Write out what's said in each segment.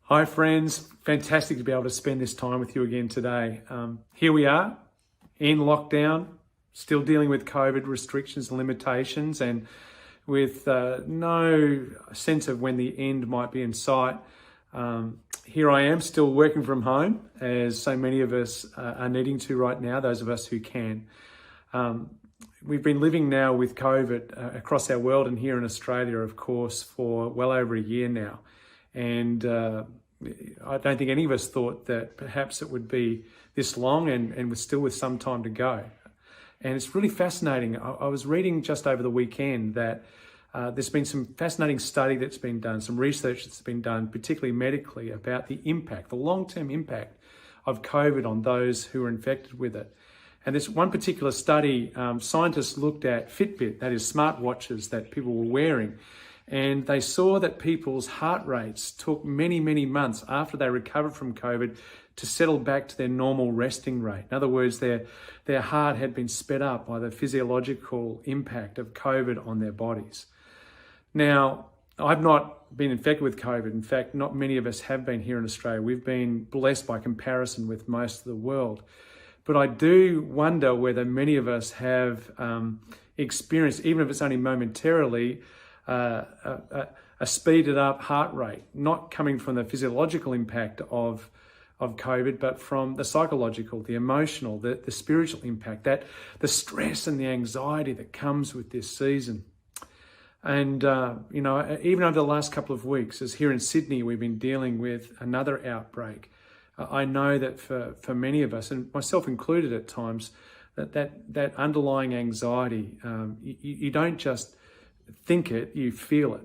Hi friends, fantastic to be able to spend this time with you again today. Here we are in lockdown, still dealing with COVID restrictions and limitations, and with no sense of when the end might be in sight. Here I am still working from home, as so many of us are needing to right now, those of us who can. We've been living now with COVID across our world and here in Australia, of course, for well over a year now. And I don't think any of us thought that perhaps it would be this long and we're still with some time to go. And it's really fascinating. I was reading just over the weekend that there's been some fascinating study that's been done, some research that's been done, particularly medically, about the impact, the long-term impact of COVID on those who are infected with it. And this one particular study, scientists looked at Fitbit, that is smartwatches that people were wearing, and they saw that people's heart rates took many, many months after they recovered from COVID to settle back to their normal resting rate. In other words, their heart had been sped up by the physiological impact of COVID on their bodies. Now, I've not been infected with COVID. In fact, not many of us have been here in Australia. We've been blessed by comparison with most of the world. But I do wonder whether many of us have experienced, even if it's only momentarily, a speeded up heart rate, not coming from the physiological impact of COVID, but from the psychological, the emotional, the spiritual impact, that the stress and the anxiety that comes with this season. And, even over the last couple of weeks, as here in Sydney, we've been dealing with another outbreak. I know that for many of us, and myself included at times, that underlying anxiety, you don't just think it, you feel it.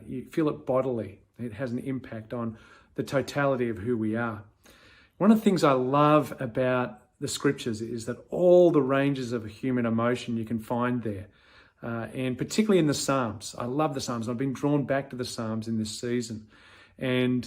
You feel it bodily. It has an impact on the totality of who we are. One of the things I love about the scriptures is that all the ranges of human emotion you can find there. And particularly in the Psalms. I love the Psalms. I've been drawn back to the Psalms in this season. And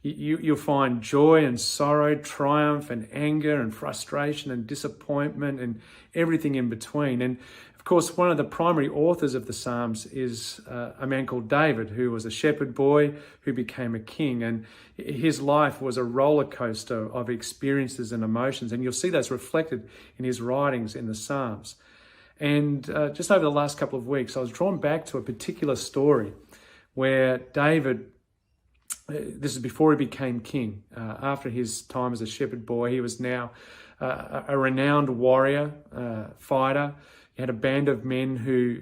you'll find joy and sorrow, triumph and anger and frustration and disappointment and everything in between. And of course, one of the primary authors of the Psalms is a man called David, who was a shepherd boy who became a king. And his life was a roller coaster of experiences and emotions. And you'll see those reflected in his writings in the Psalms. And just over the last couple of weeks, I was drawn back to a particular story where David, this is before he became king. After his time as a shepherd boy, he was now a renowned warrior, fighter. He had a band of men who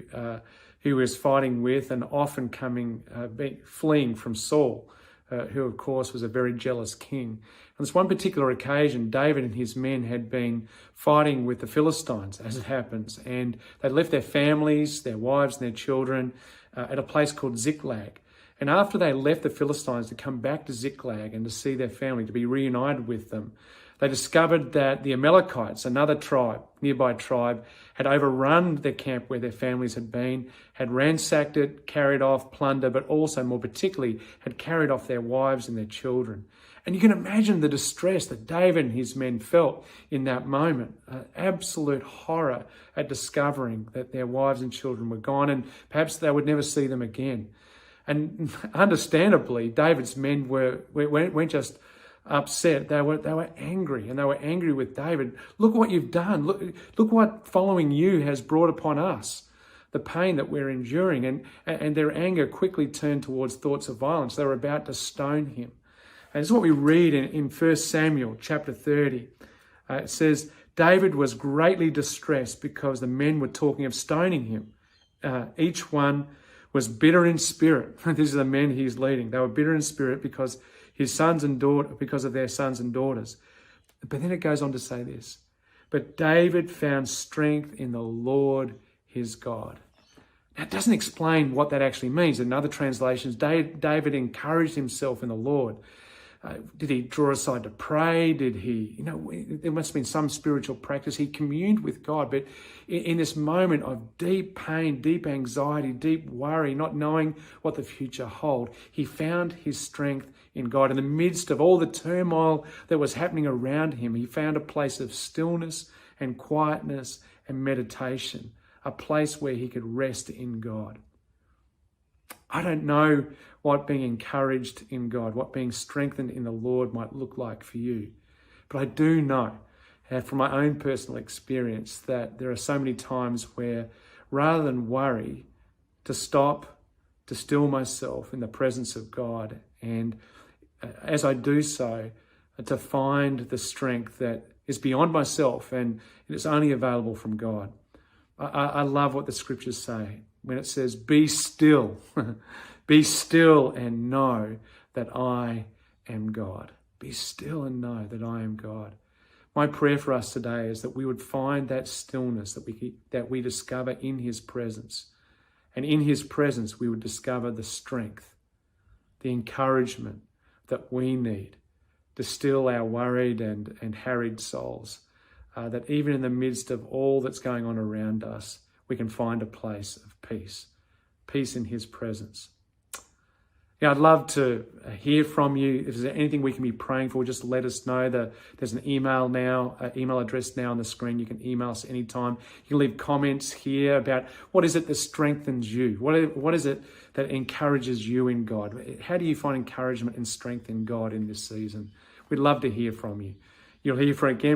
he was fighting with, and often fleeing from Saul, who of course was a very jealous king. On this one particular occasion, David and his men had been fighting with the Philistines, as it happens, and they left their families, their wives and their children at a place called Ziklag. And after they left the Philistines to come back to Ziklag and to see their family, to be reunited with them, they discovered that the Amalekites, another nearby tribe, had overrun the camp where their families had been, had ransacked it, carried off plunder, but also, more particularly, had carried off their wives and their children. And you can imagine the distress that David and his men felt in that moment, absolute horror at discovering that their wives and children were gone, and perhaps they would never see them again. And understandably, David's men weren't just upset. They were angry, and they were angry with David. Look what you've done. Look what following you has brought upon us, the pain that we're enduring. And their anger quickly turned towards thoughts of violence. They were about to stone him. And this is what we read in 1 Samuel chapter 30. It says, David was greatly distressed because the men were talking of stoning him. Each one was bitter in spirit. These are the men he's leading. They were bitter in spirit because of their sons and daughters. But then it goes on to say this, but David found strength in the Lord his God. Now, it doesn't explain what that actually means. In other translations, David encouraged himself in the Lord. Did he draw aside to pray? Did he, there must have been some spiritual practice. He communed with God, but in this moment of deep pain, deep anxiety, deep worry, not knowing what the future held, he found his strength in God. In the midst of all the turmoil that was happening around him, he found a place of stillness and quietness and meditation, a place where he could rest in God. I don't know what being encouraged in God, what being strengthened in the Lord might look like for you. But I do know from my own personal experience that there are so many times where rather than worry, to stop, to still myself in the presence of God. And as I do so, to find the strength that is beyond myself and it is only available from God. I love what the scriptures say when it says, be still, be still and know that I am God. Be still and know that I am God. My prayer for us today is that we would find that stillness that we discover in his presence. And in his presence, we would discover the strength, the encouragement that we need to still our worried and harried souls. That even in the midst of all that's going on around us, we can find a place of peace, peace in his presence. Yeah, I'd love to hear from you. If there's anything we can be praying for, just let us know. There's an email address now on the screen. You can email us anytime. You can leave comments here about what is it that strengthens you? What is it that encourages you in God? How do you find encouragement and strength in God in this season? We'd love to hear from you. You'll hear from again